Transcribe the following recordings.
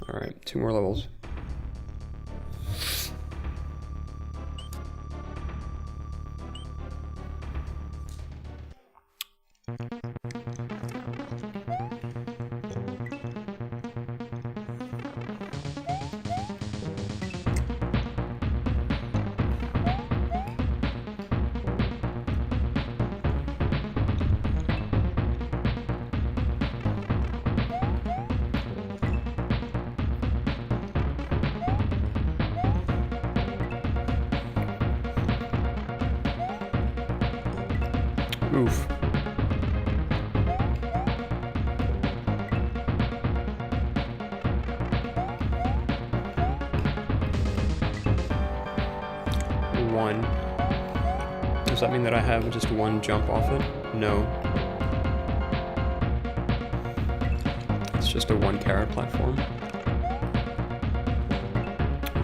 Alright, 2 more levels. Oof. One. Does that mean that I have just one jump off it? No. It's just a 1 carrot platform.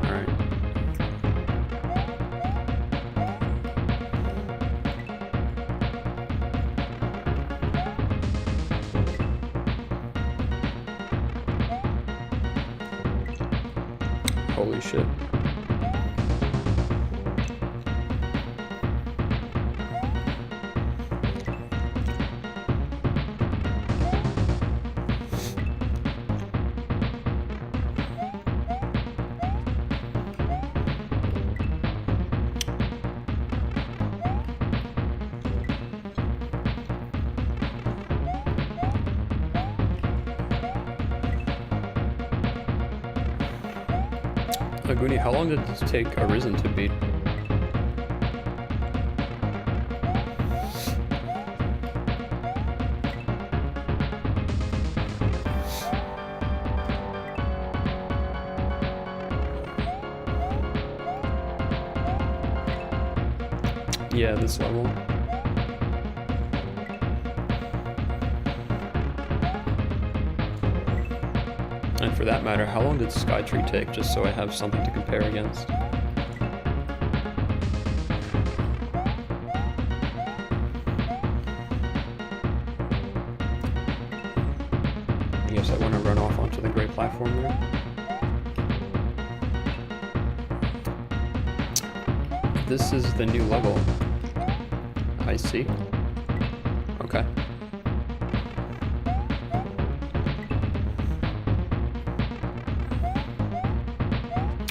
Alright. Holy shit. Laguni, how long did this take Arisen to beat? Yeah, this level. And for that matter, how long did Skytree take, just so I have something to compare against? I guess I want to run off onto the gray platform there. This is the new level. I see. Okay.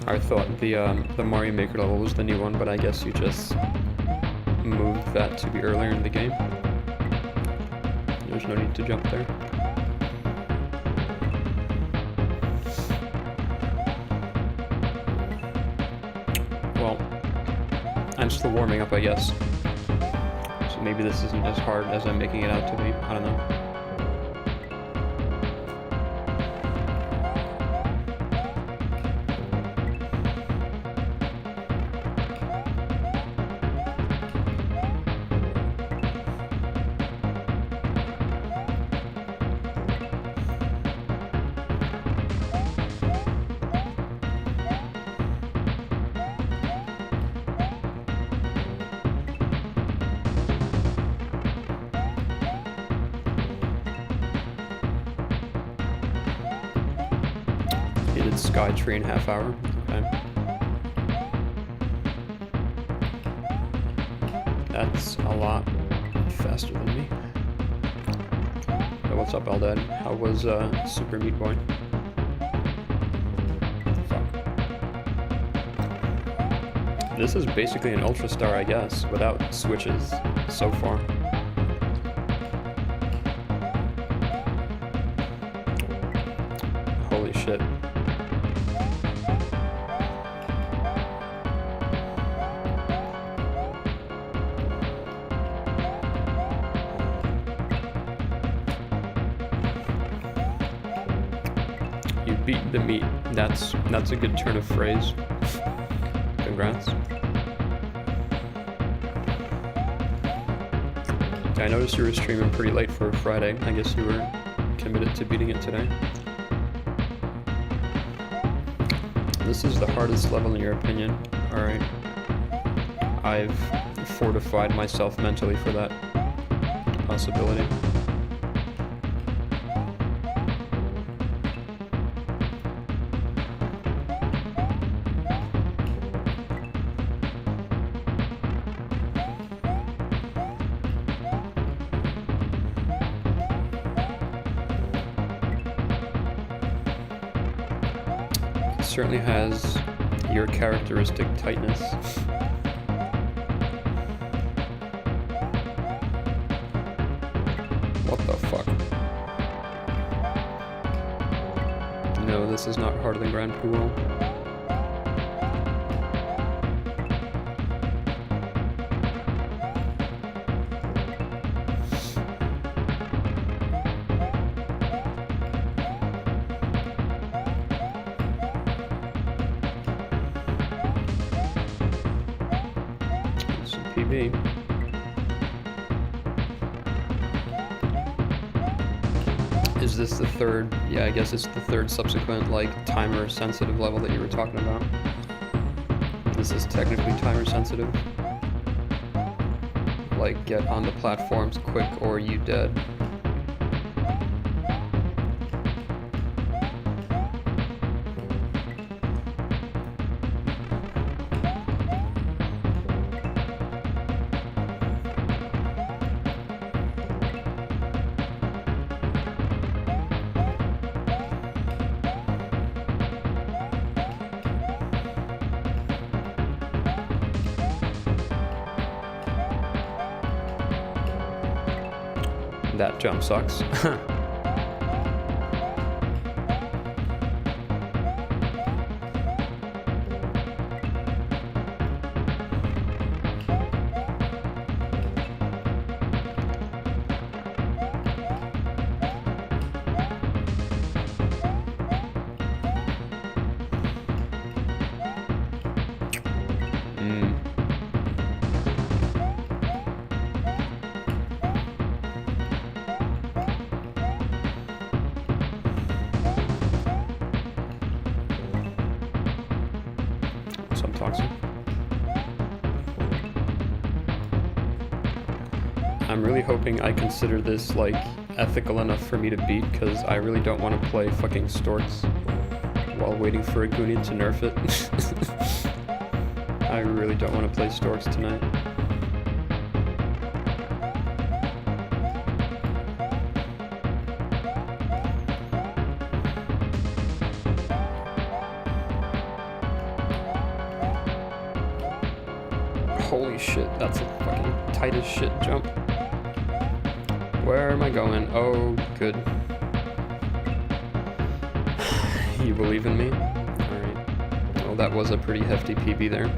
I thought the Mario Maker level was the new one, but I guess you just moved that to be earlier in the game. There's no need to jump there. Well, I'm still warming up, I guess. So maybe this isn't as hard as I'm making it out to be. I don't know. Skytree in half hour. Okay. That's a lot faster than me. So what's up, Eldad? How was Super Meat Boy? Fuck. This is basically an Ultra Star, I guess, without switches so far. Holy shit. Beat the meat. That's a good turn of phrase. Congrats. I noticed you were streaming pretty late for Friday. I guess you were committed to beating it today. This is the hardest level in your opinion. Alright. I've fortified myself mentally for that possibility. certainly has your characteristic tightness. What the fuck? No, this is not harder than Grand Pool. PB. Is this the third? Yeah, I guess it's the third subsequent, like, timer sensitive level that you were talking about. This is technically timer sensitive. Like, get on the platforms quick or you dead. That jump sucks. Toxic. I'm really hoping I consider this like ethical enough for me to beat, because I really don't want to play fucking Storks while waiting for a Goonie to nerf it. I really don't want to play Storks tonight. Holy shit, that's a fucking tight as shit jump. Where am I going? Oh, good. You believe in me? Alright. Well, that was a pretty hefty PB there.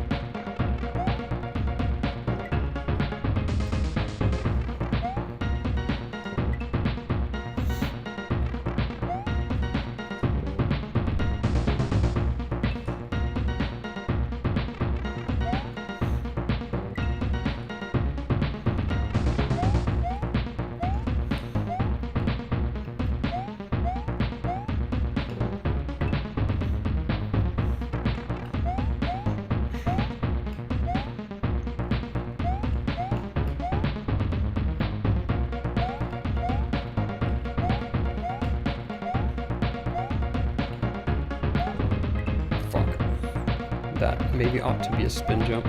That maybe ought to be a spin jump.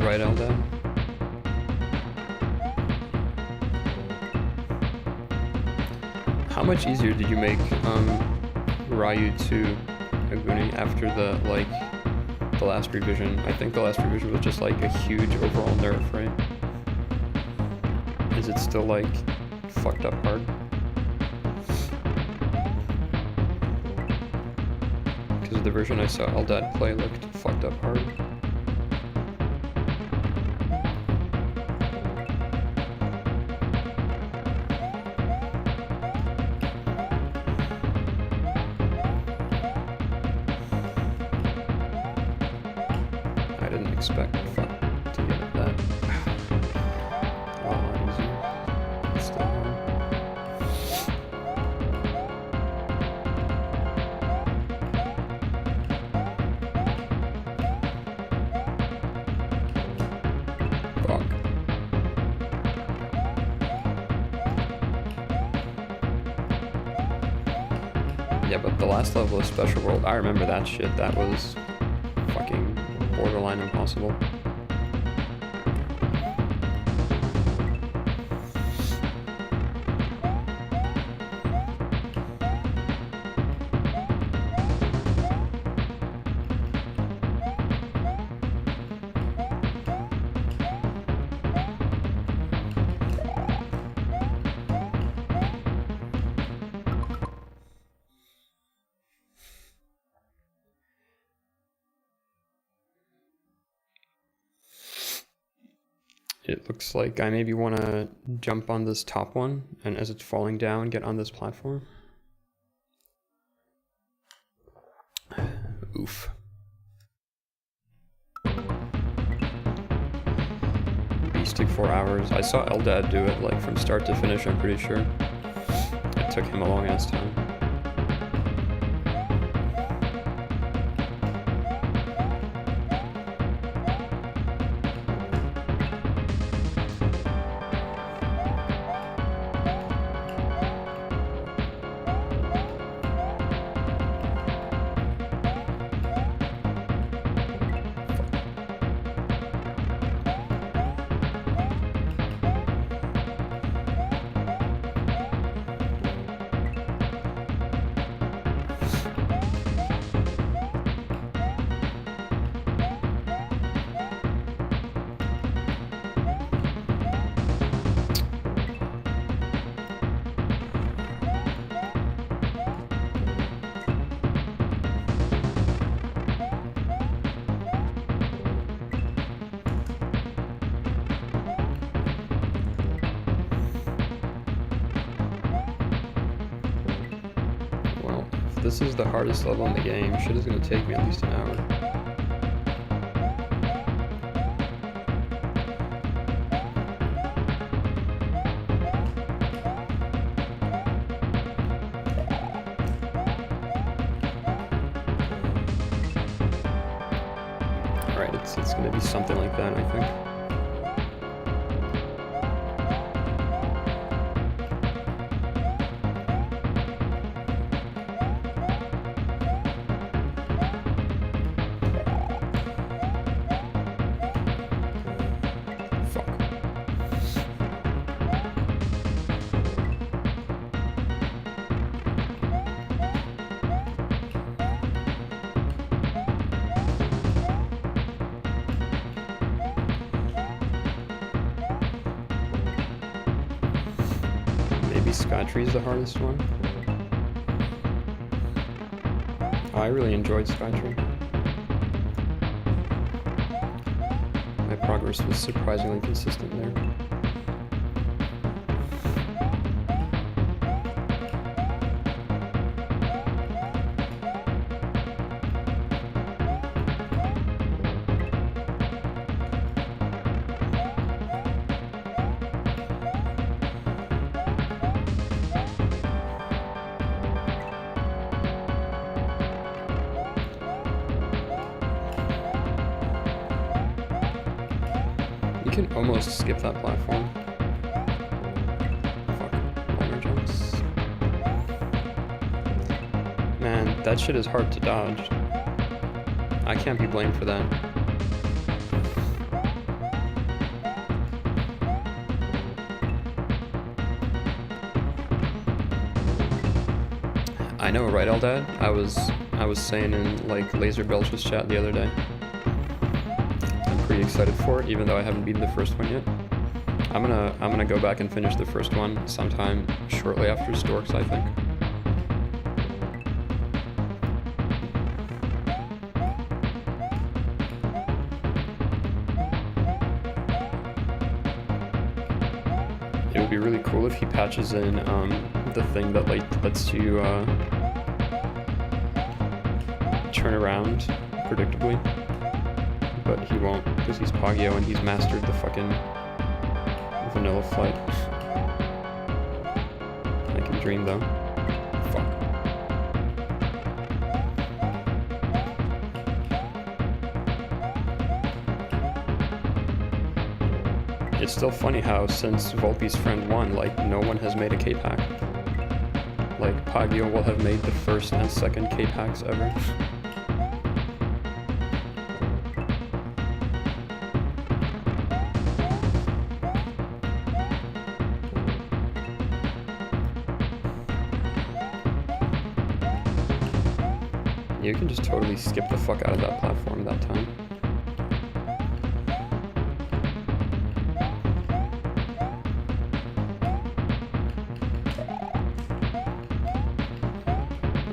Right, Eldad. How much easier did you make Ryu to Aguni after the last revision? I think the last revision was just like a huge overall nerf, right? Is it still like fucked up hard? Because the version I saw Eldad play looked fucked up hard. Expect to get at that. A lot easier. It's still hard. Yeah, but the last level of Special World, I remember that shit. That was fucking borderline impossible. It looks like I maybe want to jump on this top one, and as it's falling down, get on this platform. Oof. Beast took 4 hours. I saw Eldad do it, like, from start to finish, I'm pretty sure. It took him a long ass time. This is the hardest level in the game. Shit is gonna take me at least an hour. Alright, it's gonna be something like that, I think. Skytree is the hardest one. I really enjoyed Skytree. My progress was surprisingly consistent there. You can almost skip that platform. Fuck. Water jumps. Man, that shit is hard to dodge. I can't be blamed for that. I know, right, Eldad? I was saying in like Laser Belch's chat the other day. Pretty excited for it, even though I haven't beaten the first one yet. I'm gonna go back and finish the first one sometime shortly after Storks, I think. It would be really cool if he patches in the thing that like lets you turn around predictably. But he won't, because he's Pogio and he's mastered the fucking vanilla flight. I can dream though. Fuck. It's still funny how since Volpe's friend won, like no one has made a K-Pack. like Pagio will have made the first and second K-Packs ever. You can just totally skip the fuck out of that platform that time.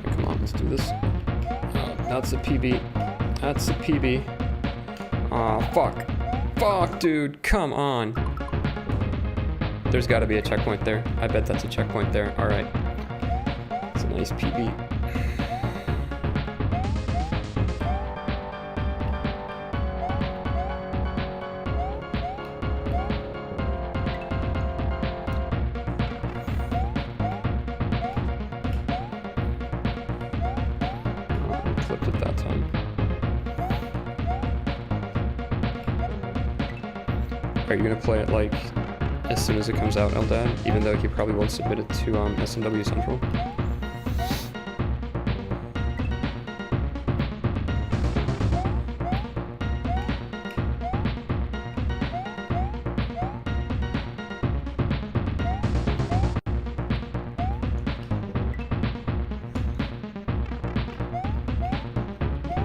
Come on, let's do this. Oh, that's a PB. That's a PB. Aw, fuck. Fuck, dude, come on. There's gotta be a checkpoint there. I bet that's a checkpoint there. Alright. It's a nice PB. Flipped it that time. Are you gonna play it like as soon as it comes out, Eldad? Even though he probably won't submit it to SMW Central.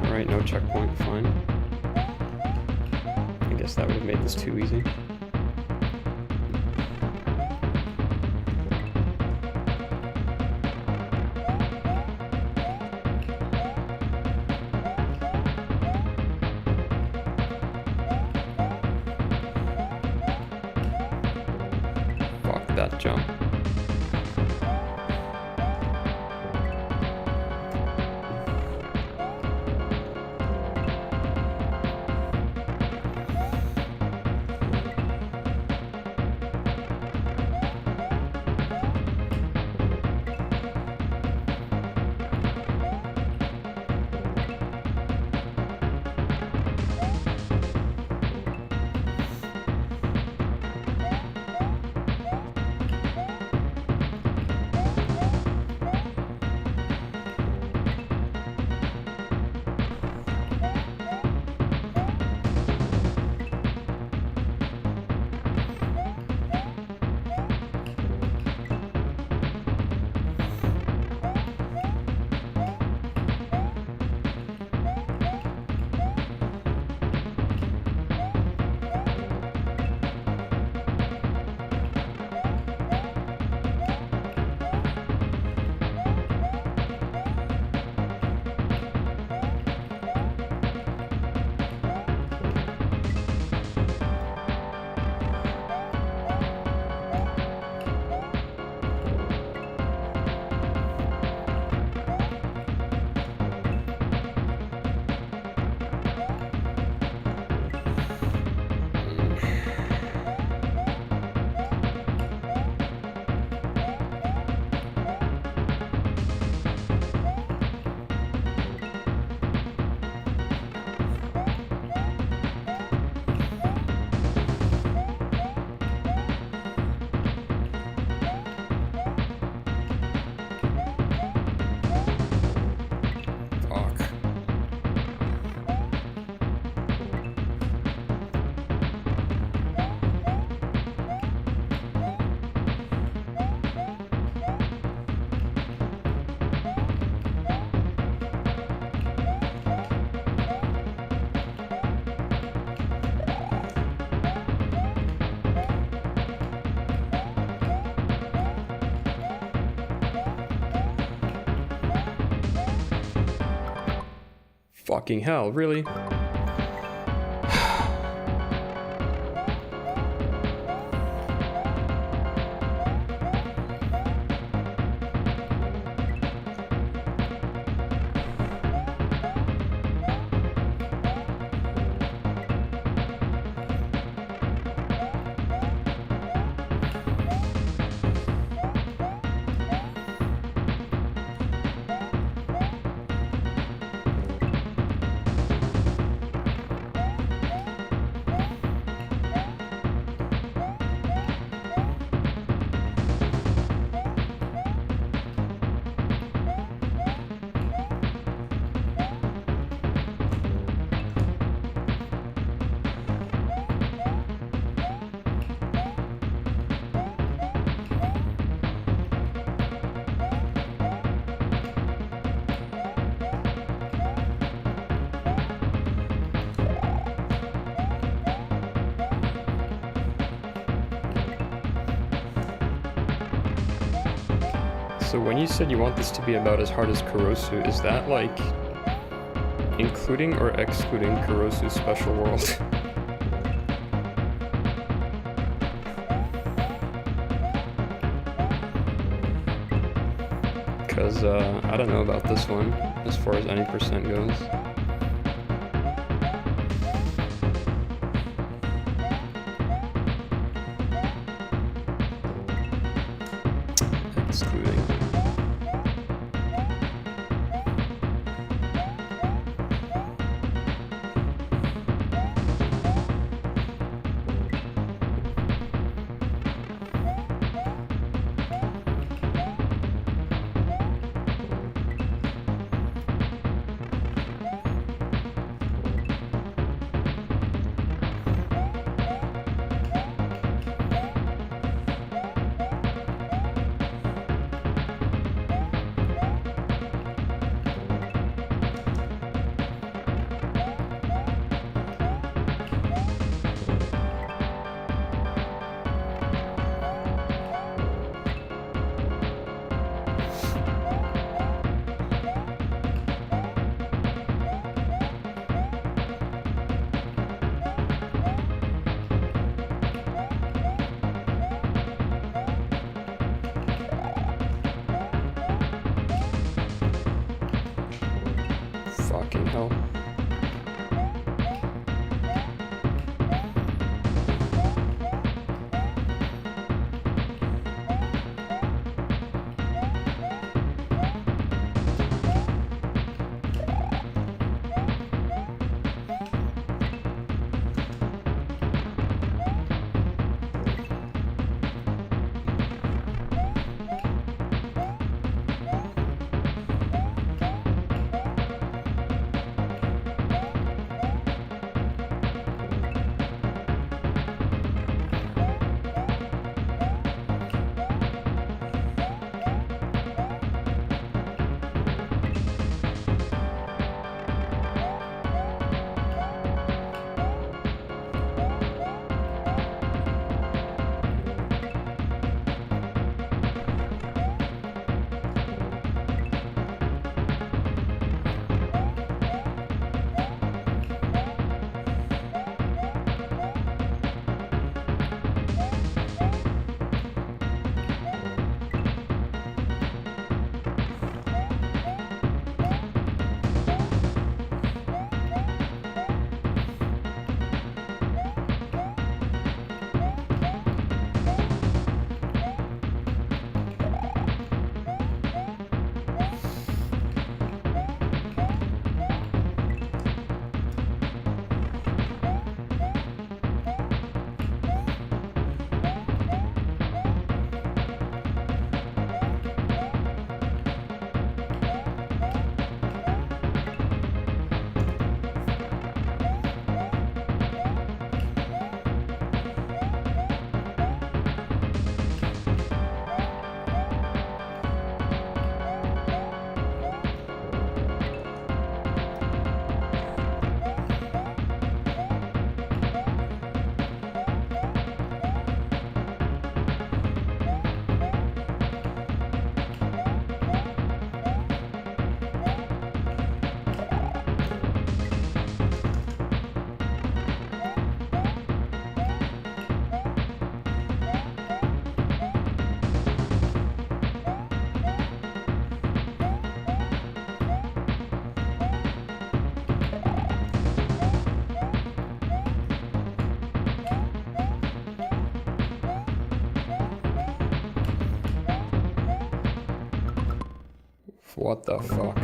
Alright, no checkpoint, fine. I guess that would have made this too easy. Fuck that jump. Fucking hell, really? So when you said you want this to be about as hard as Kurosu, is that like including or excluding Kurosu's special world? Because I don't know about this one as far as any percent goes. Excluding. Fucking hell. What the fuck?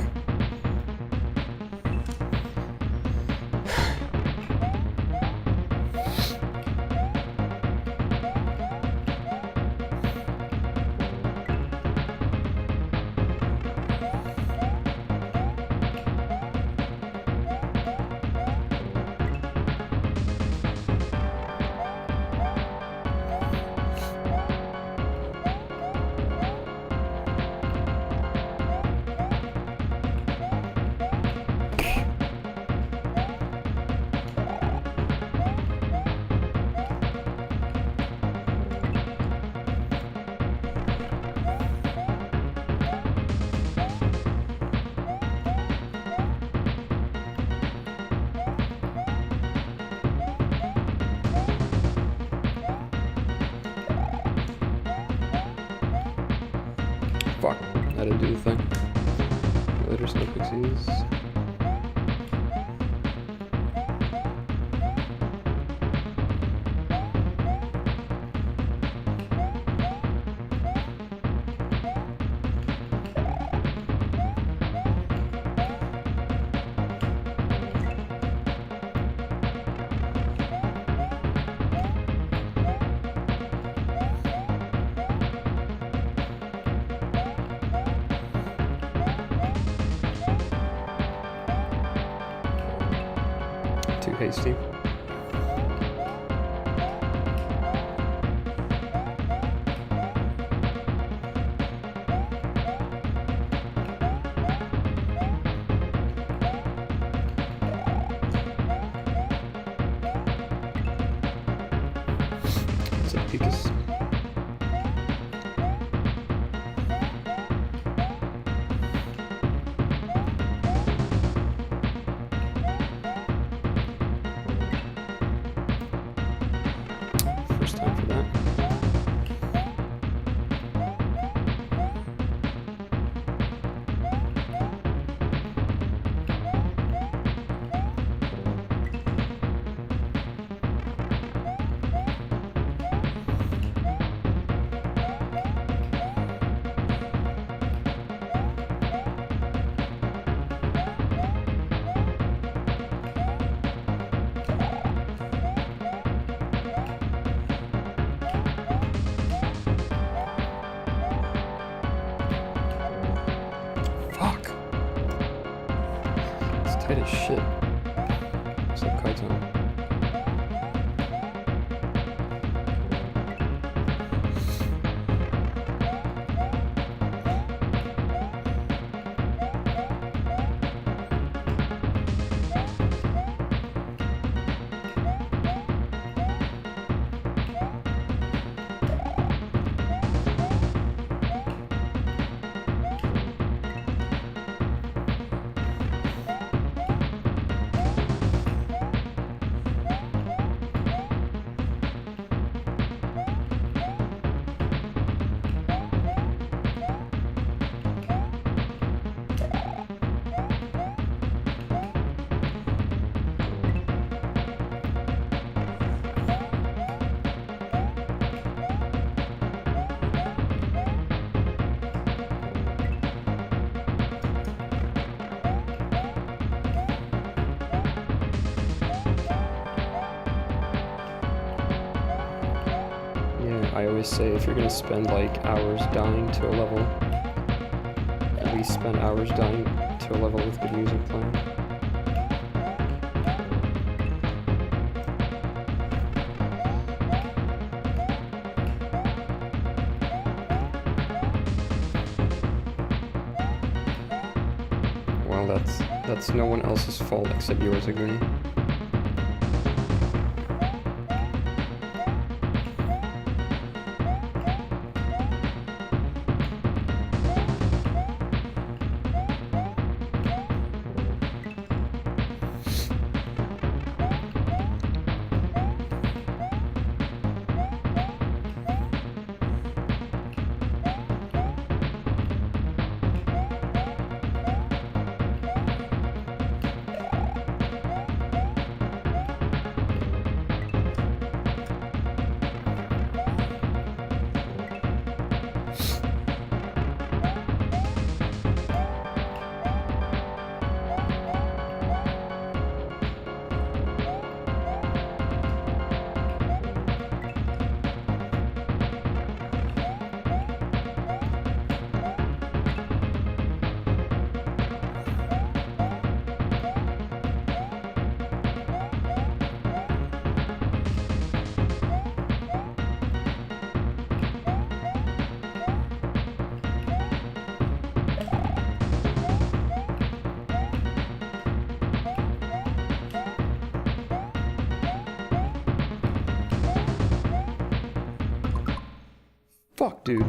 I didn't do the thing. Later, Snow Pixies. Too hasty. It's a Picas. First time for that. Fuck. It's tight as shit. What's up, Kaito? I always say if you're gonna spend like hours dying to a level, at least spend hours dying to a level with good music playing. Well, that's no one else's fault except yours, Aguni. Fuck, dude.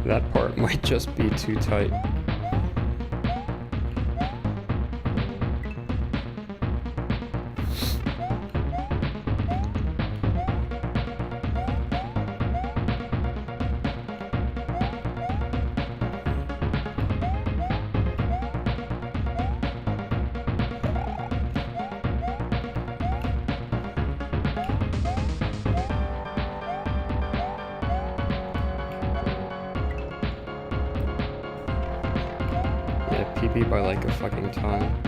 That part might just be too tight. Yeah, PB by like a fucking ton.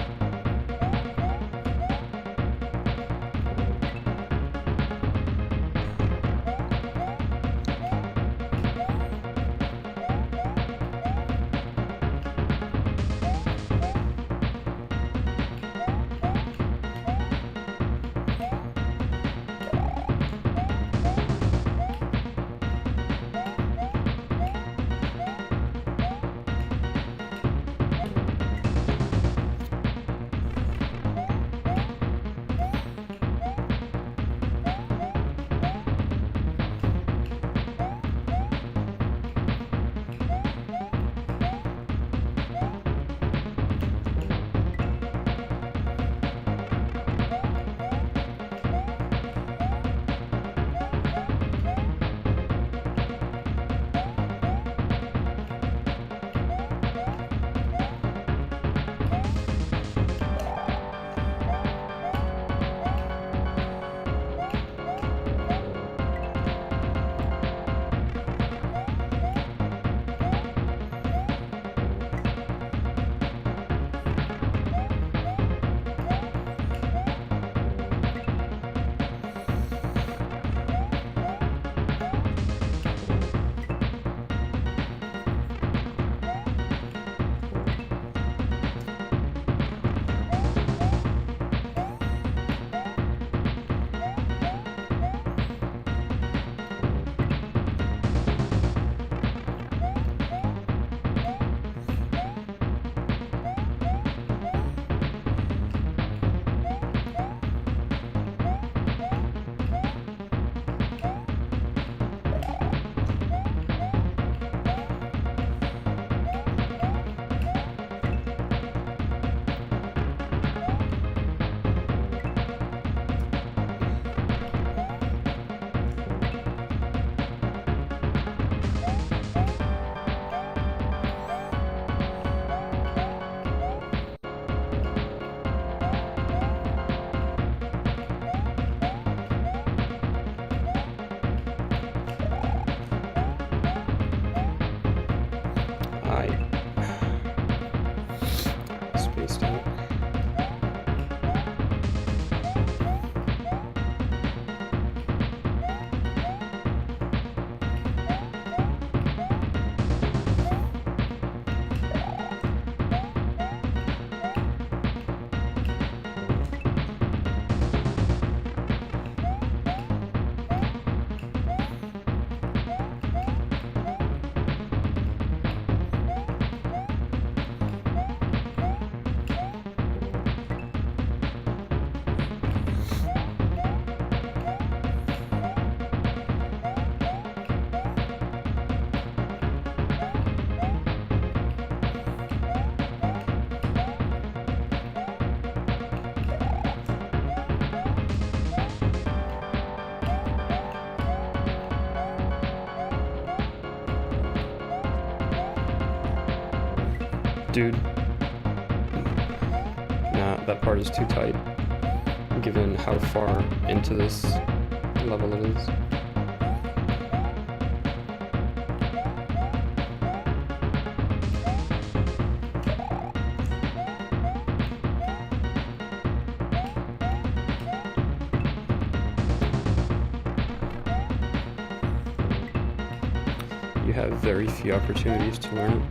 Spaced out. Dude. Nah, that part is too tight, given how far into this level it is. You have very few opportunities to learn it.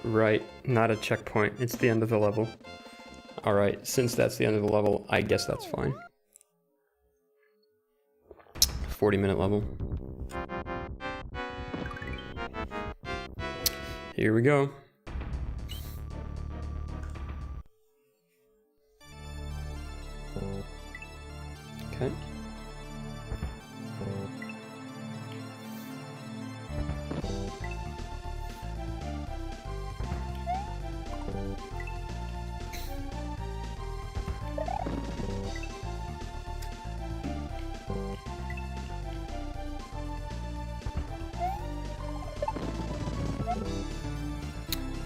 Right, not a checkpoint. It's the end of the level. Alright, since that's the end of the level, I guess that's fine. 40-minute level. Here we go. Okay.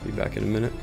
Be back in a minute.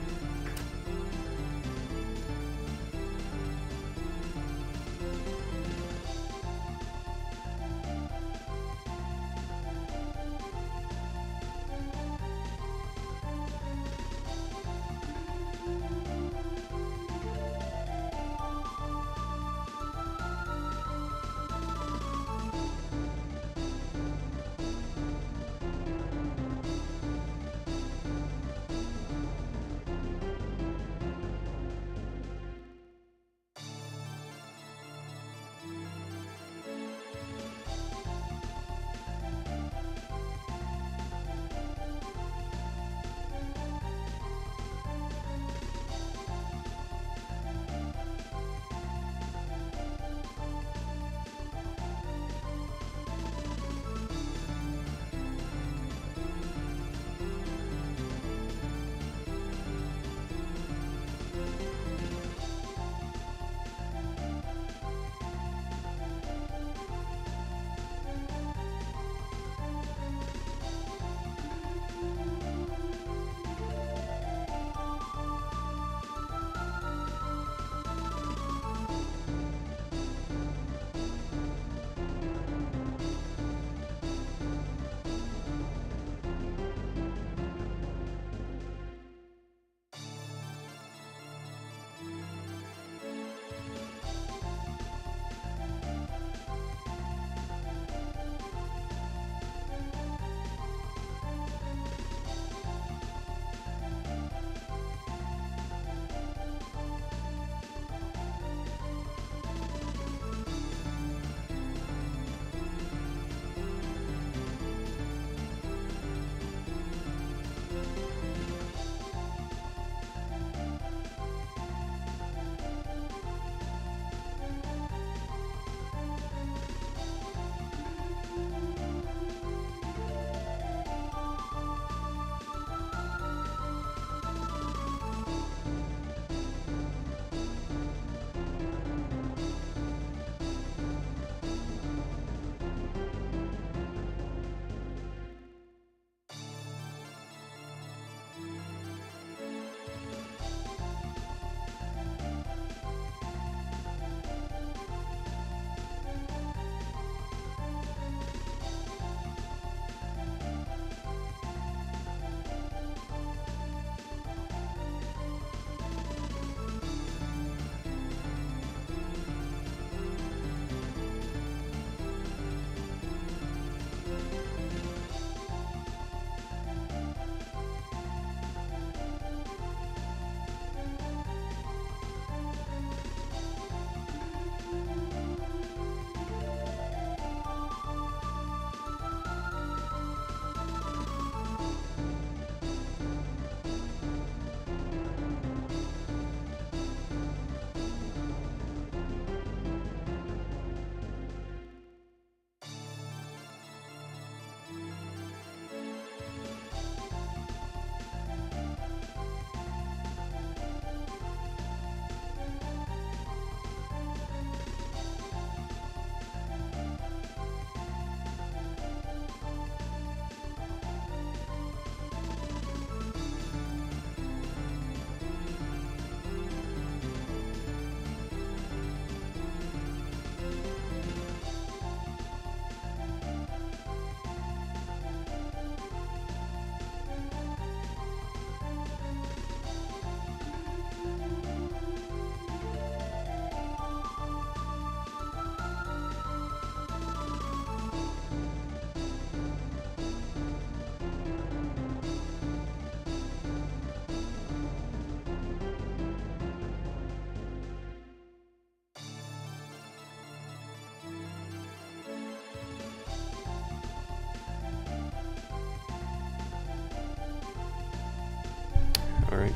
Alright.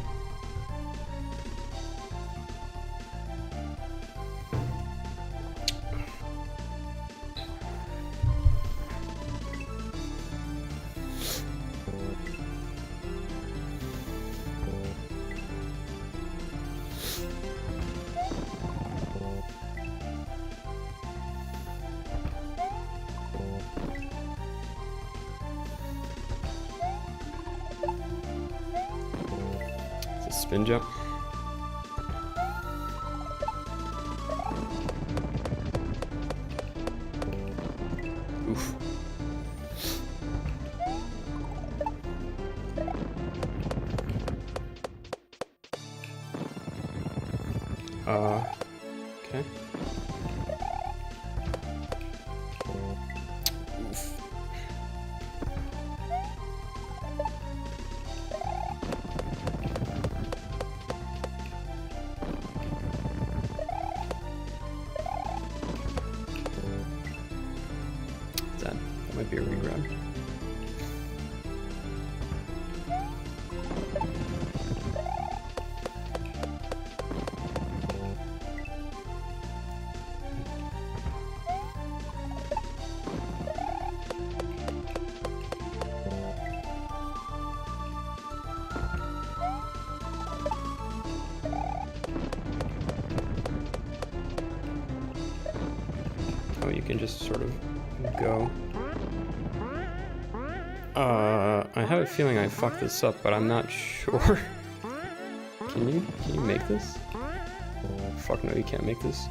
Spin jump. Oof. Okay. Oof. That might be a regrab. Oh, you can just sort of go. I have a feeling I fucked this up, but I'm not sure. Can you make this? Fuck no, you can't make this.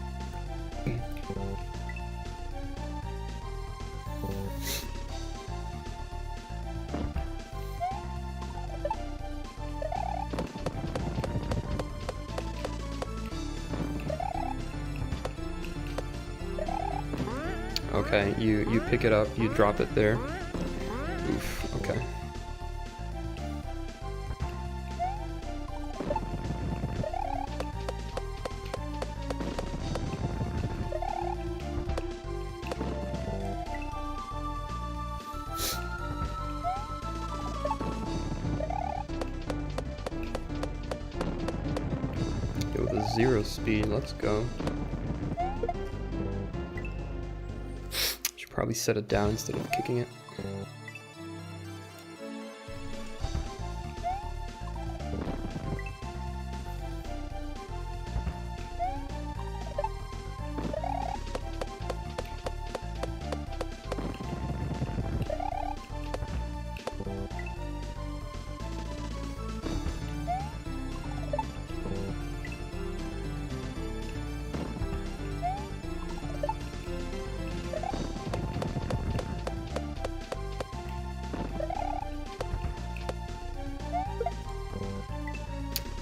Okay, you pick it up, you drop it there. Oof, okay. Yo, the 0 speed, let's go. Should probably set it down instead of kicking it.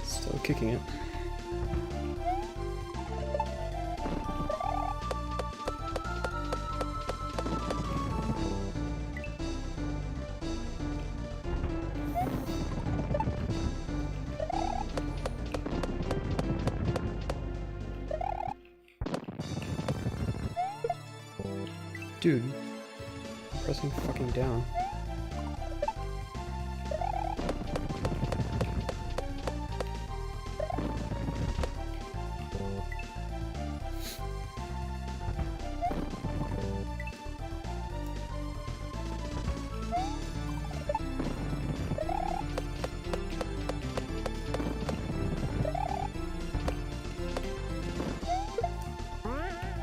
Still kicking it. Dude, I'm pressing fucking down.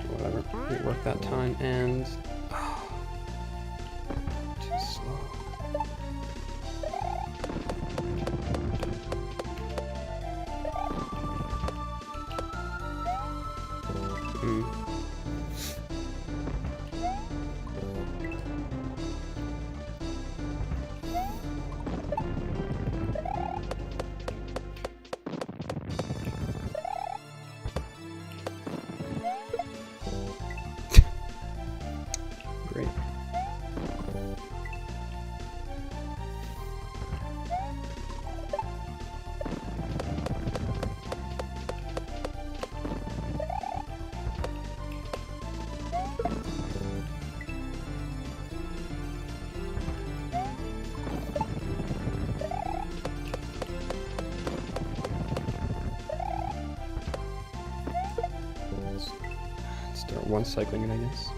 Whatever, it worked that time, and too slow. one cycling it, I guess.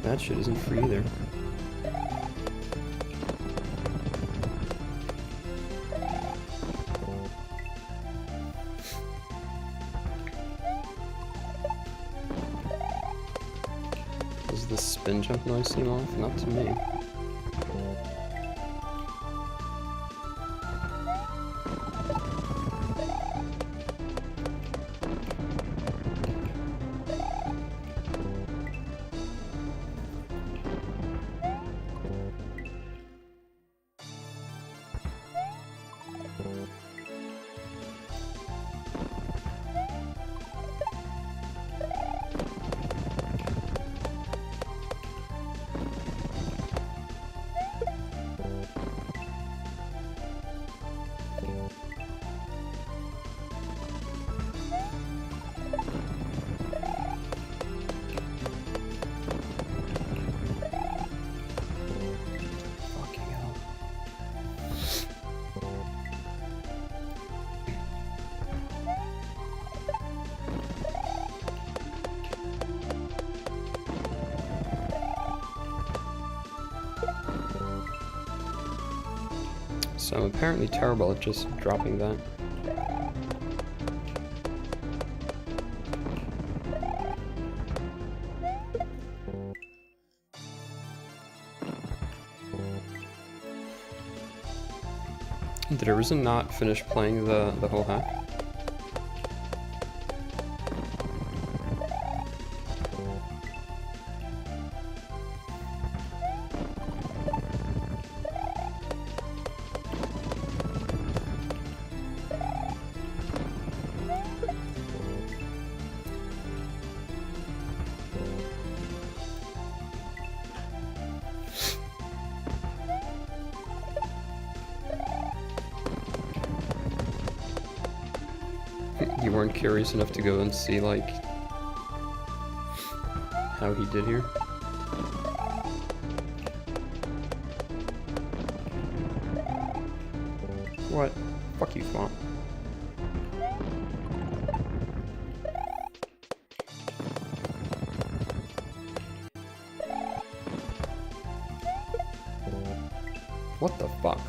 That shit isn't free either. Does the spin jump noise seem off? Not to me. So I'm apparently terrible at just dropping that. Did Arisen not finish playing the whole hack? You weren't curious enough to go and see, like, how he did here? What? Fuck you, Thwomp. What the fuck?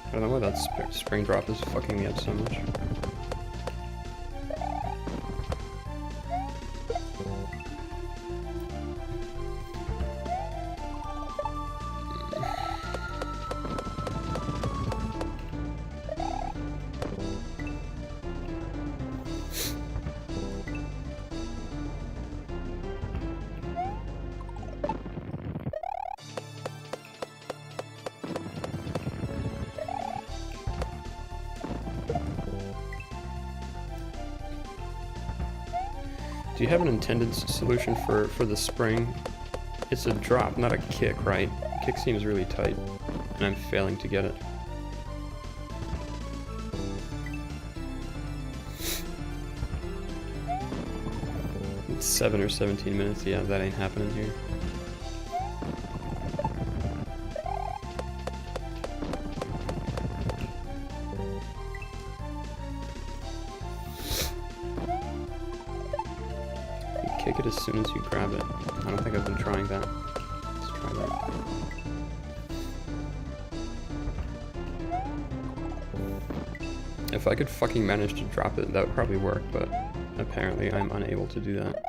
I don't know why that spring drop is fucking me up so much. Do you have an intended solution for the spring? It's a drop, not a kick, right? Kick seems really tight, and I'm failing to get it. It's 7 or 17 minutes, yeah, that ain't happening here. Kick it as soon as you grab it. I don't think I've been trying that. Let's try that. If I could fucking manage to drop it, that would probably work, but apparently I'm unable to do that.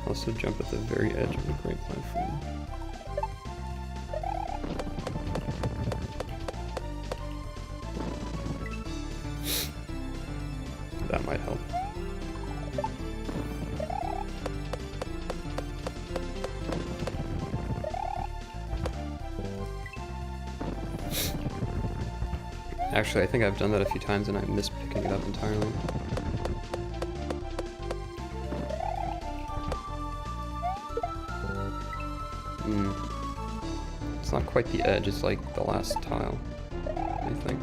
Also jump at the very edge of the great platform. That might help. Actually, I think I've done that a few times and I missed picking it up entirely. It's not quite the edge, it's like the last tile, I think.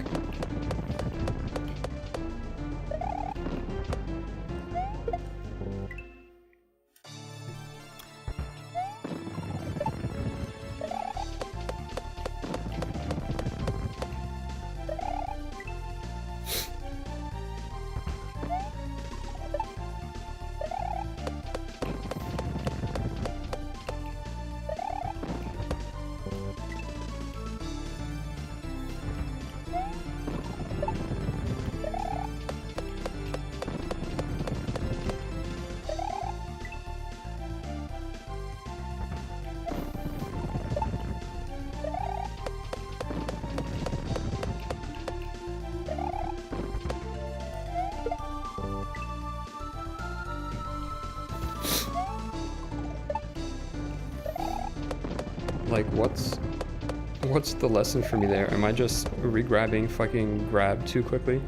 Like, what's the lesson for me there? Am I just re-grabbing fucking grab too quickly?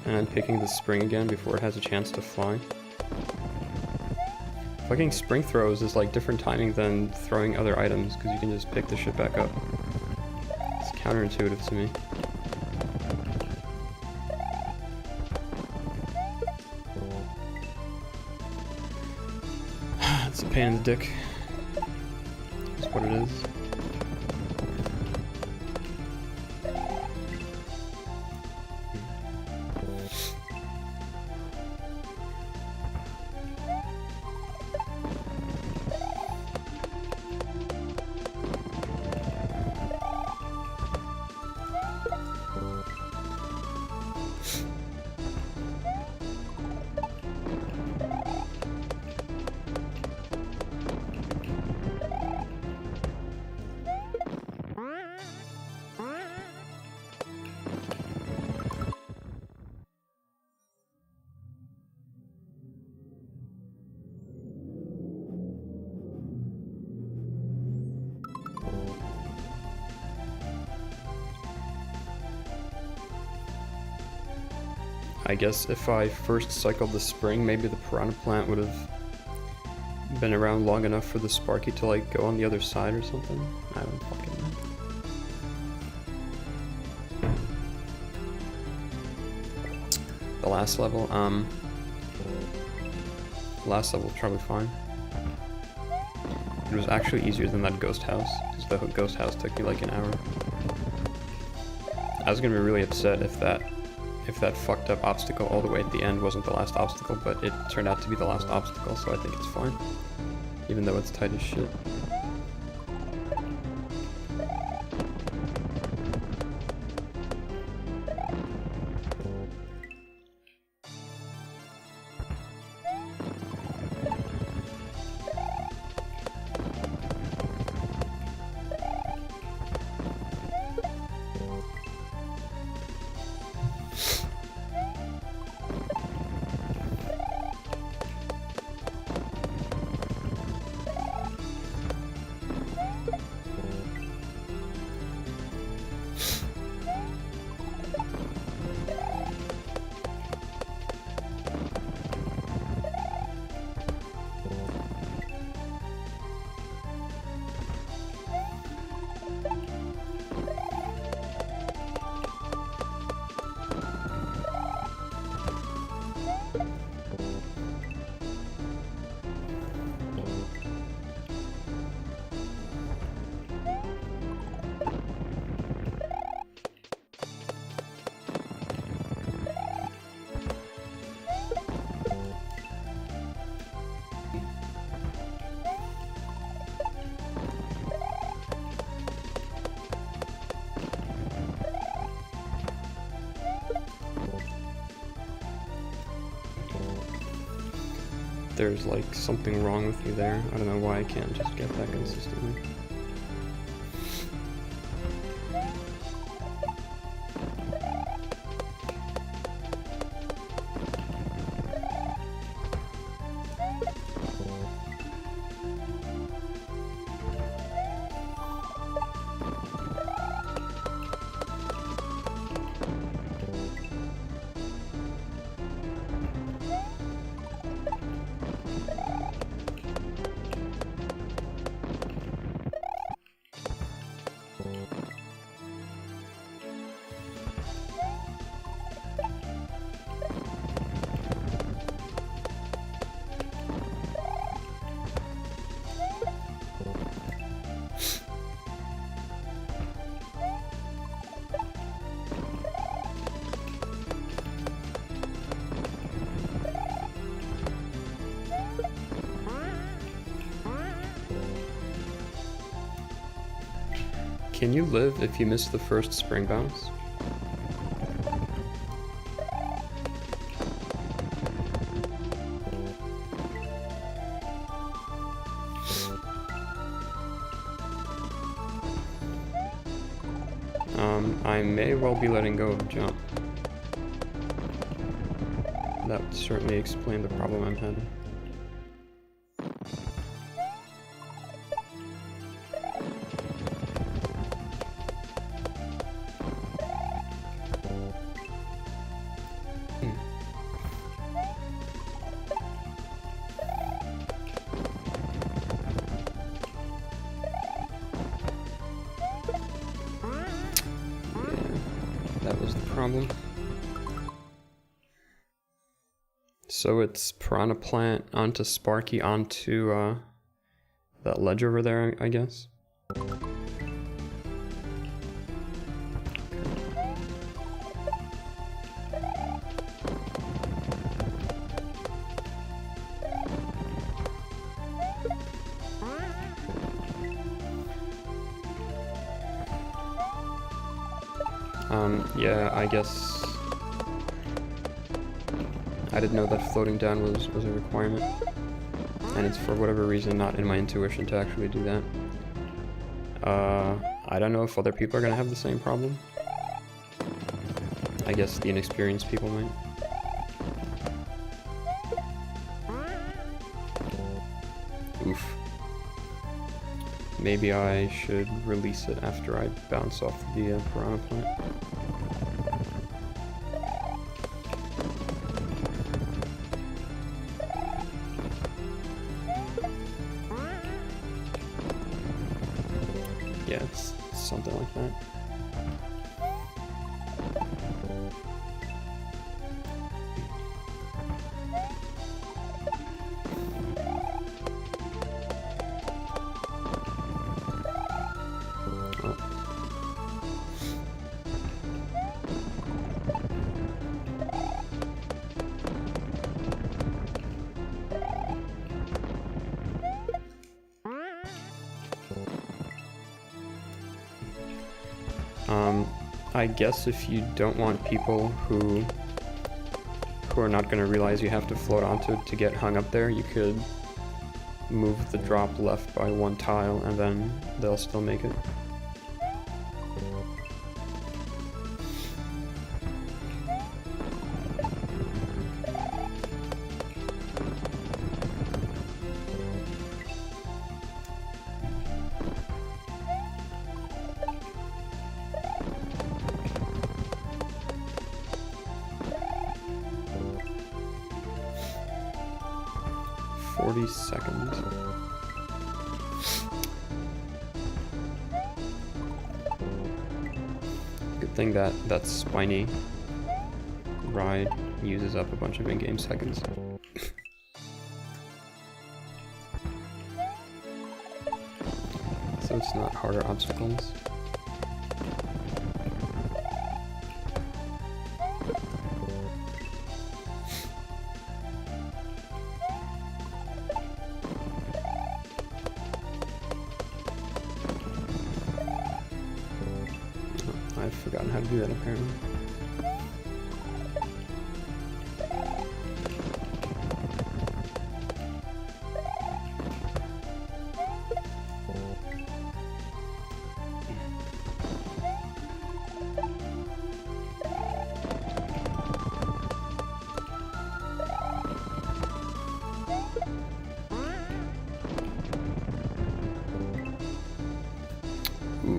And picking the spring again before it has a chance to fly? Fucking spring throws is like different timing than throwing other items, because you can just pick the shit back up. It's counterintuitive to me. It's a pain in the dick. That's what it is. I guess if I first cycled the spring, maybe the piranha plant would have been around long enough for the Sparky to like go on the other side or something. I don't fucking know. The last level, last level was probably fine. It was actually easier than that ghost house, because the ghost house took me like an hour. I was gonna be really upset if that fucked up obstacle all the way at the end wasn't the last obstacle, but it turned out to be the last obstacle, so I think it's fine. Even though it's tight as shit. there's like something wrong with me there. I don't know why I can't just get that consistently. Can you live if you miss the first spring bounce? I may well be letting go of jump. That would certainly explain the problem I'm having. Problem. So it's Piranha Plant onto Sparky onto that ledge over there, I guess. Yeah, I guess I didn't know that floating down was a requirement, and it's for whatever reason not in my intuition to actually do that. I don't know if other people are gonna have the same problem. I guess the inexperienced people might. Oof. Maybe I should release it after I bounce off the Piranha Plant. Yeah, it's something like that. I guess if you don't want people who are not going to realize you have to float onto it to get hung up there, you could move the drop left by one tile and then they'll still make it. Seconds. Good thing that spiny ride uses up a bunch of in-game seconds. So it's not harder obstacles. I've forgotten how to do that apparently.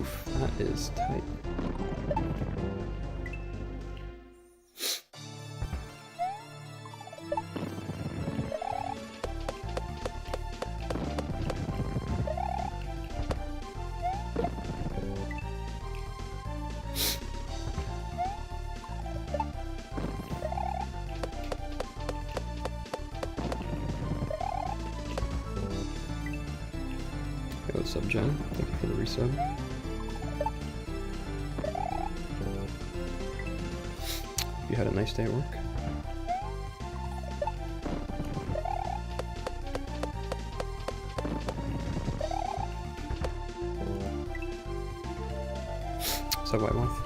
Oof, that is tight. Hey, what's up, Jen? Thank you for the resub. You had a nice day at work? What's up, White Moth?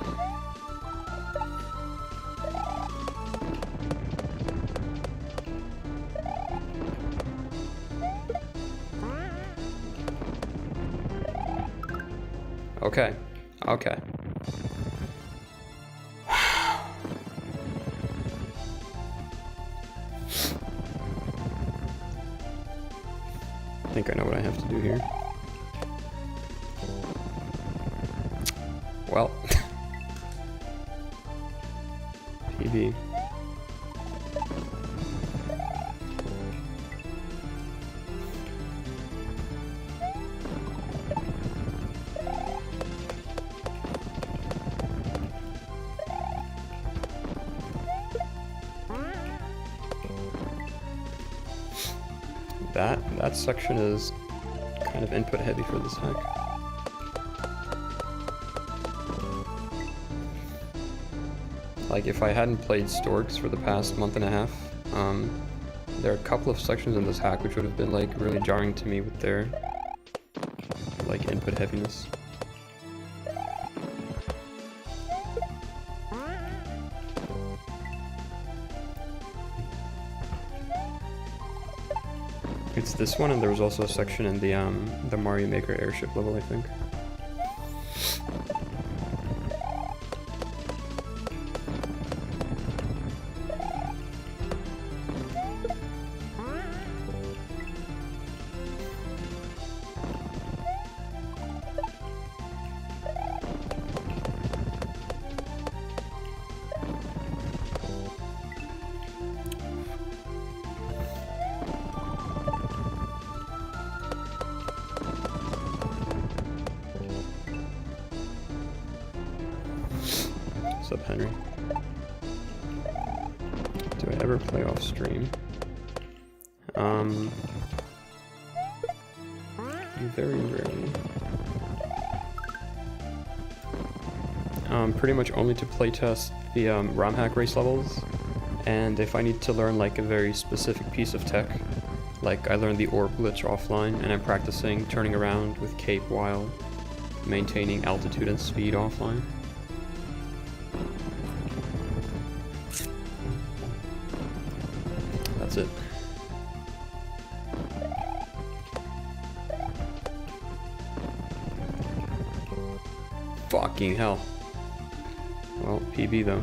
Okay, okay. I think I know what I have to do here. Well, PB. That section is kind of input heavy for this hack. Like, if I hadn't played Storks for the past month and a half, there are a couple of sections in this hack which would have been like really jarring to me with their like input heaviness. It's this one, and there was also a section in the Mario Maker airship level, I think. What's up, Henry? Do I ever play off stream? Very rarely. Pretty much only to playtest the ROM hack race levels, and if I need to learn like a very specific piece of tech, like I learned the orb glitch offline, and I'm practicing turning around with cape while maintaining altitude and speed offline. That's it. Fucking hell. Well, PB though.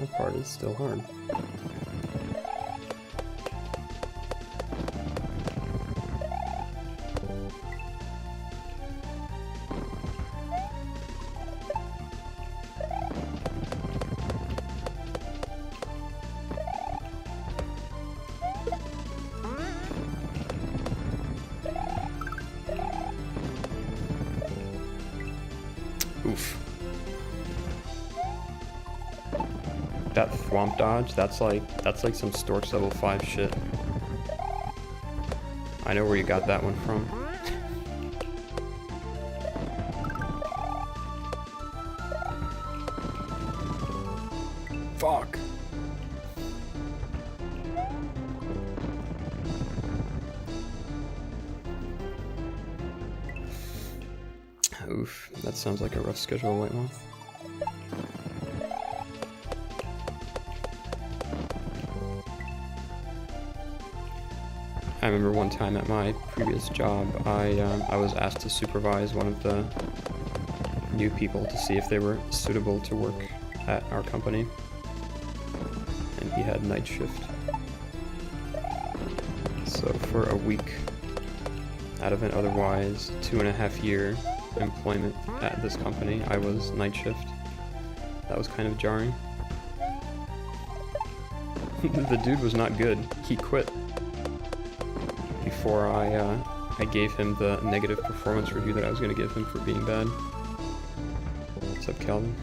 That part is still hard. That thwomp dodge, that's like some Storks level 5 shit. I know where you got that one from. Fuck. Oof, that sounds like a rough schedule, White Moth. I remember one time at my previous job, I was asked to supervise one of the new people to see if they were suitable to work at our company, and he had night shift. So for a week, out of an otherwise 2.5-year employment at this company, I was night shift. That was kind of jarring. The dude was not good. He quit before I gave him the negative performance review that I was going to give him for being bad. What's up, Calvin?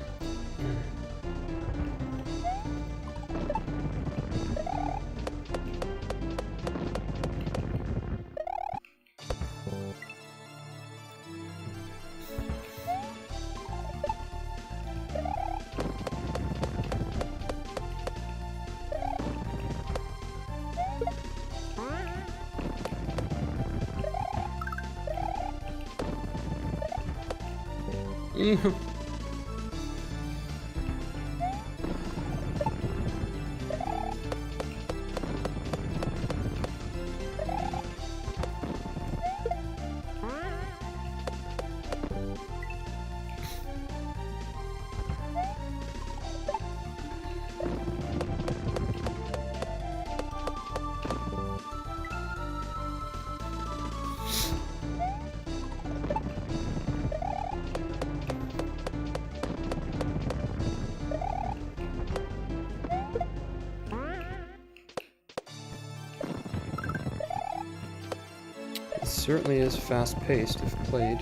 Certainly is fast-paced if played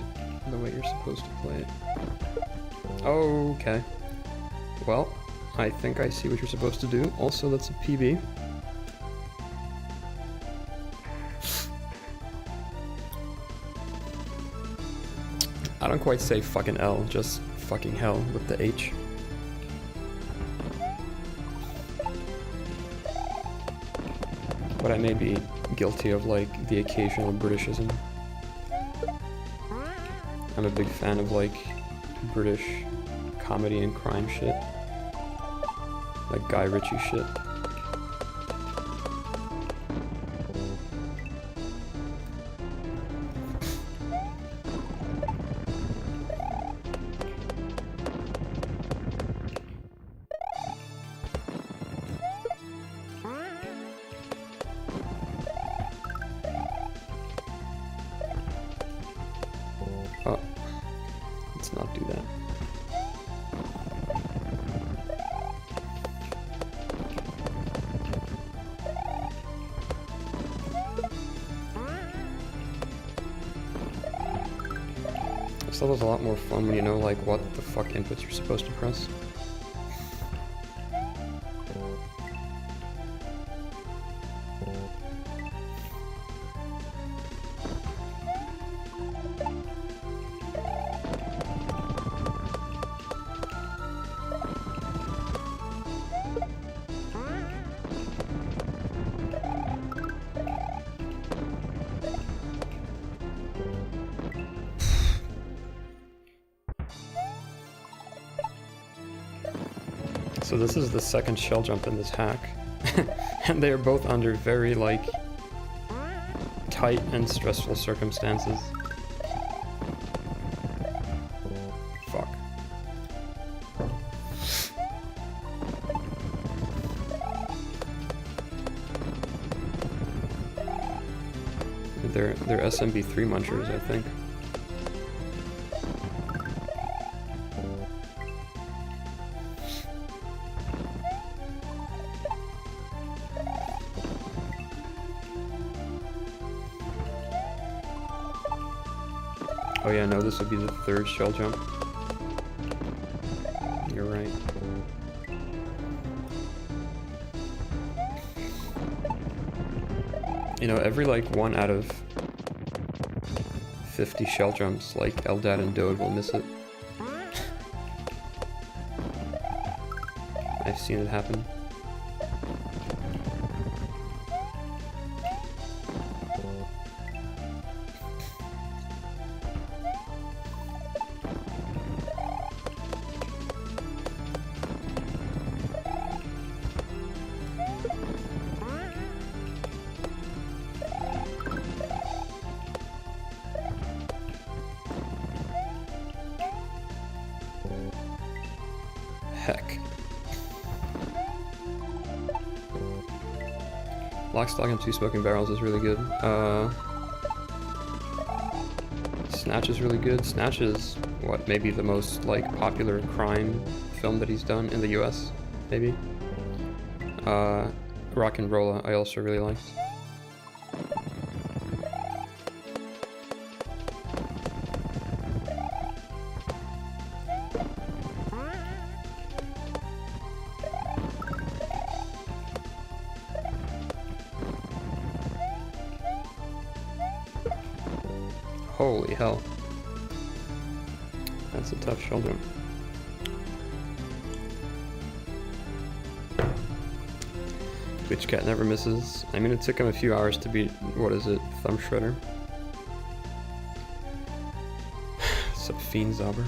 the way you're supposed to play it. Okay. Well, I think I see what you're supposed to do. Also, that's a PB. I don't quite say fucking L, just fucking hell with the H. But I may be guilty of, like, the occasional Britishism. I'm a big fan of, like, British comedy and crime shit. Like Guy Ritchie shit. Oh, let's not do that. This level's a lot more fun when you know, like, what the fuck inputs you're supposed to press. So this is the second shell jump in this hack, and they are both under very, like, tight and stressful circumstances. Fuck. They're SMB3 munchers, I think. Oh yeah, no, this would be the third shell jump. You're right. You know, every like 1 out of 50 shell jumps, like Eldad and Dode will miss it. I've seen it happen. Heck. Lock, Stock, and 2 Smoking Barrels is really good. Snatch is really good. Snatch is, what, maybe the most, like, popular crime film that he's done in the US, maybe. Rock and Rolla I also really liked. Holy hell. That's a tough shell jump. Twitch Cat never misses. I mean, it took him a few hours to beat, what is it, Thumb Shredder? Sup, Fiend Zobber.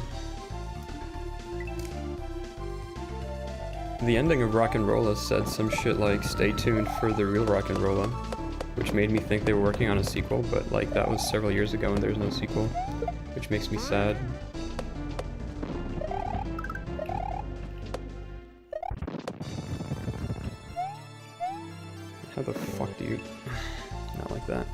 The ending of Rock and Rolla said some shit like, stay tuned for the real Rock and Rolla, which made me think they were working on a sequel, but like that was several years ago and there's no sequel, which makes me sad. How the fuck do you... not like that.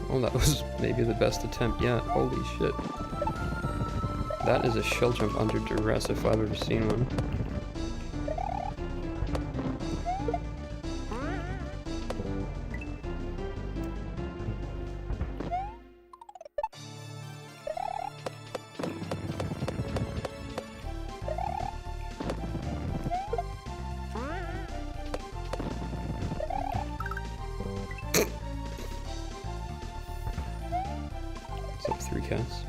Oh, that was maybe the best attempt yet. Holy shit. That is a shell jump under duress if I've ever seen one. Up 3 cats.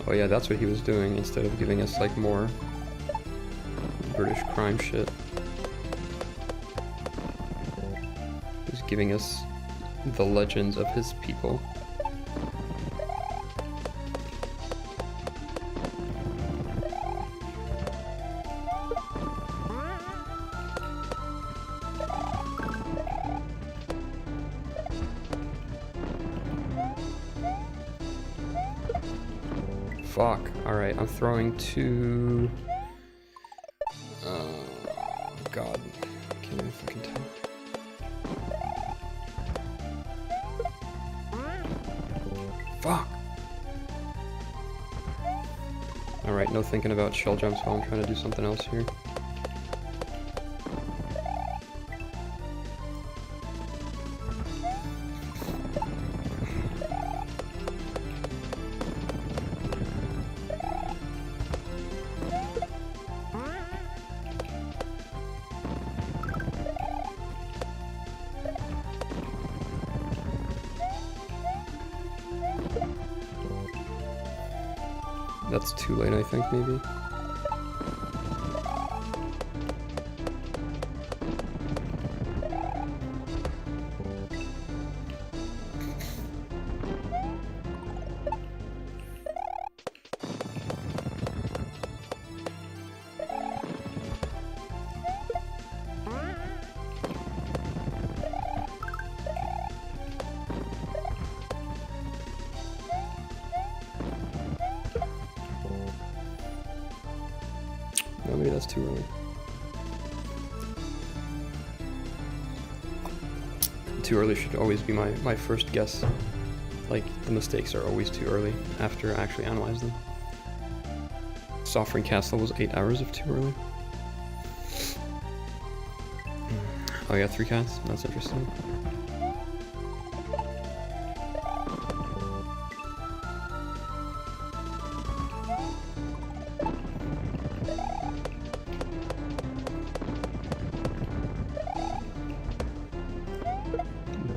Oh yeah, that's what he was doing instead of giving us like more British crime shit. He was giving us the legends of his people. Fuck. Alright, I'm throwing 2... God. I can't even fucking tell. Fuck! Alright, no thinking about shell jumps while I'm trying to do something else here. That's too late, I think, maybe. that's too early. Too early should always be my first guess. Like, the mistakes are always too early after I actually analyze them. Sovereign Castle was 8 hours of too early. Oh yeah, 3 cats? That's interesting.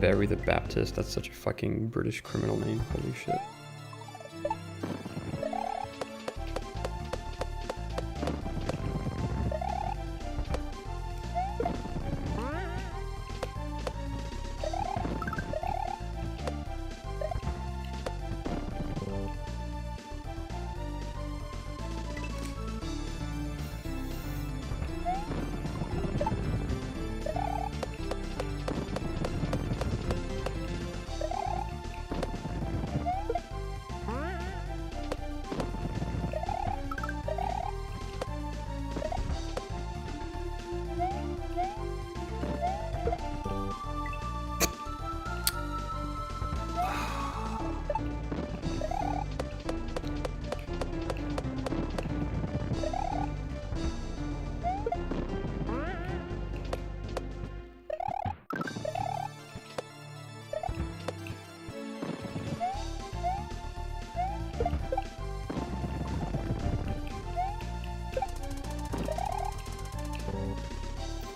Barry the Baptist, that's such a fucking British criminal name, holy shit.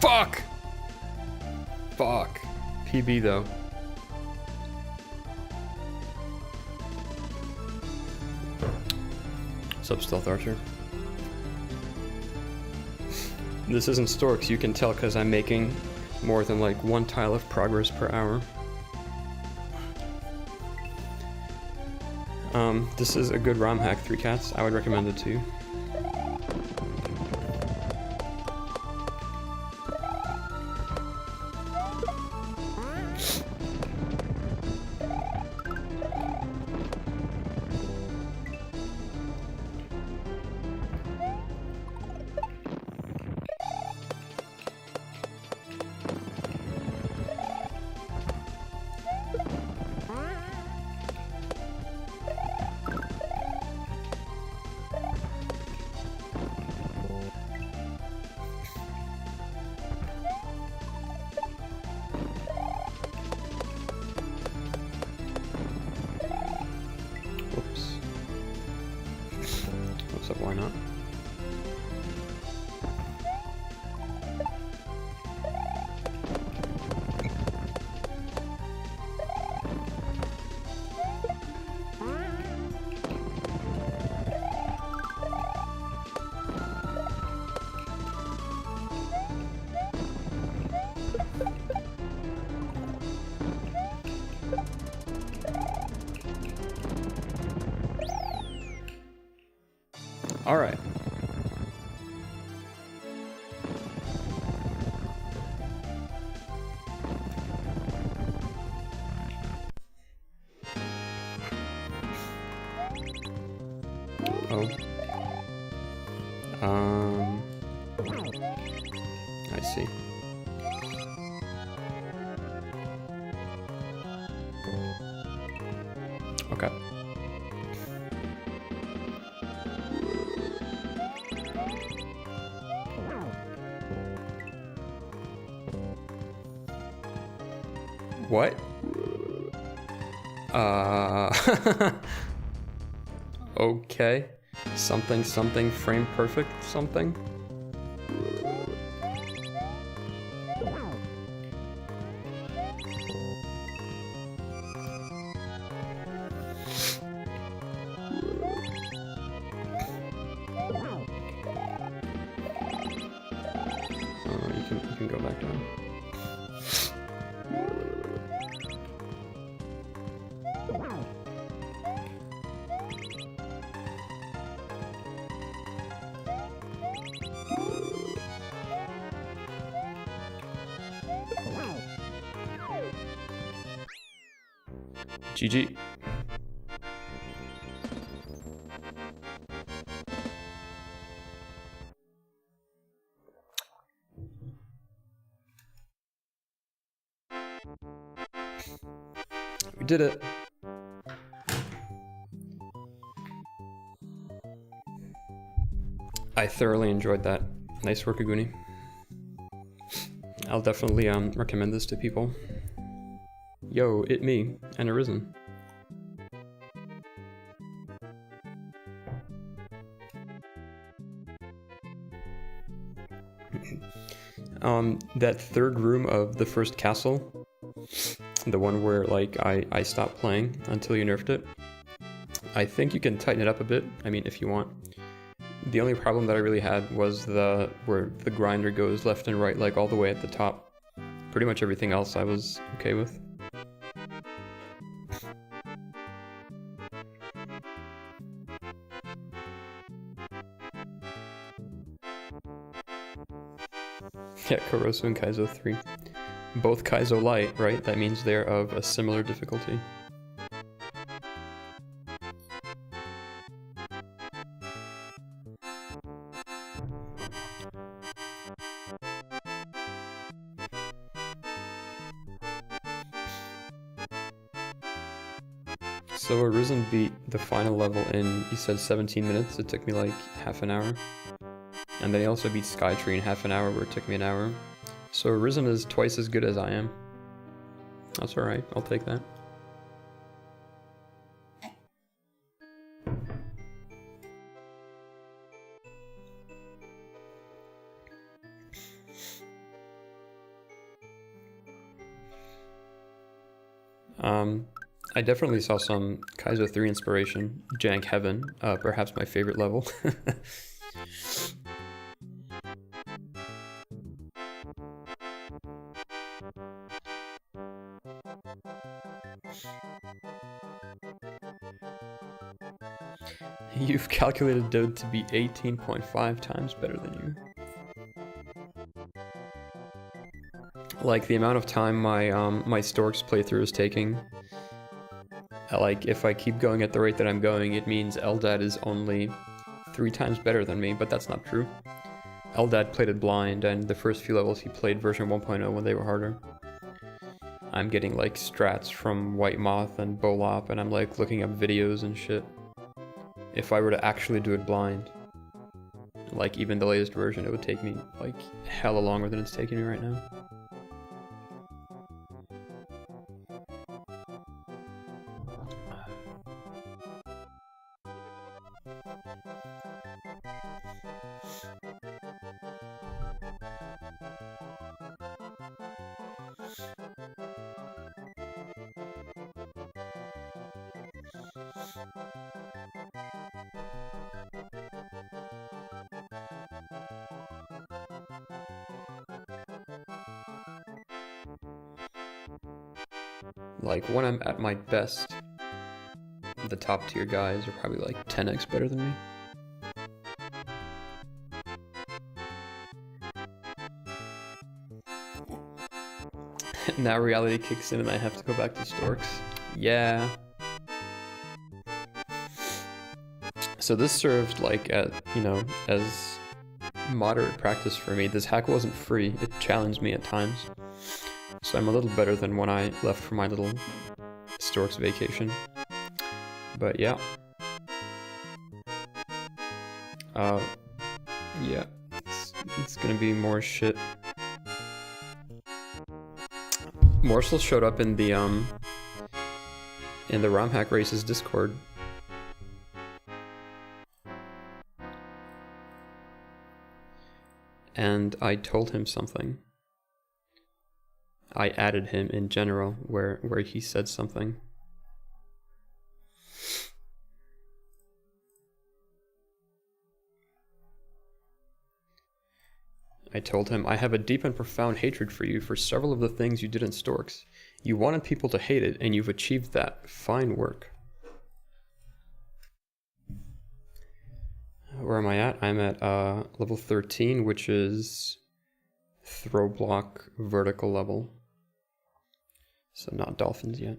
Fuck! Fuck. PB though. What's up, Stealth Archer? This isn't Storks, you can tell because I'm making more than like 1 tile of progress per hour. This is a good ROM hack, 3 cats. I would recommend it to you. So why not? All right. Oh. I see. Okay. What? Okay. Something frame perfect something. You can go back down. GG. We did it. I thoroughly enjoyed that. Nice work, Aguni. I'll definitely recommend this to people. Yo, it me, and Arisen. That third room of the first castle, the one where like I stopped playing until you nerfed it, I think you can tighten it up a bit, I mean if you want. The only problem that I really had was where the grinder goes left and right, like all the way at the top. Pretty much everything else I was okay with. Yeah, Korosu and Kaizo 3. Both Kaizo light, right? That means they're of a similar difficulty. So Arisen beat the final level in, you said 17 minutes, it took me like half an hour. And then he also beat Skytree in half an hour, where it took me an hour. So Arisen is twice as good as I am. That's alright, I'll take that. I definitely saw some Kaizo 3 inspiration. Jank Heaven, perhaps my favorite level. You've calculated Dode to be 18.5 times better than you. Like the amount of time my Storks playthrough is taking. Like if I keep going at the rate that I'm going, it means Eldad is only 3 times better than me, but that's not true. Eldad played it blind, and the first few levels he played version 1.0 when they were harder. I'm getting like strats from White Moth and Bolop, and I'm like looking up videos and shit. If I were to actually do it blind, like even the latest version, it would take me like hella longer than it's taking me right now. Like when I'm at my best, the top tier guys are probably like 10x better than me. Now reality kicks in and I have to go back to Storks. Yeah. So this served like at, you know, as moderate practice for me. This hack wasn't free, it challenged me at times. So I'm a little better than when I left for my little Storks vacation. But yeah. Yeah, it's gonna be more shit. Morsel showed up in the ROM Hack Races Discord. And I told him something. I added him in general where he said something. I told him, I have a deep and profound hatred for you for several of the things you did in Storks. You wanted people to hate it, and you've achieved that. Fine work. Where am I at? I'm at level 13, which is throw block vertical level. So not dolphins yet.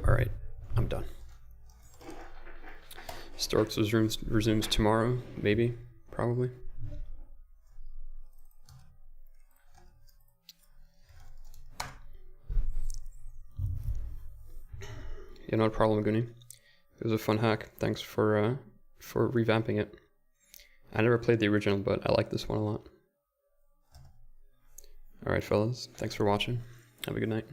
Alright, I'm done. Storks resumes tomorrow, maybe, probably. Yeah, not a problem, Goonie. It was a fun hack. Thanks for revamping it. I never played the original, but I like this one a lot. Alright, fellas. Thanks for watching. Have a good night.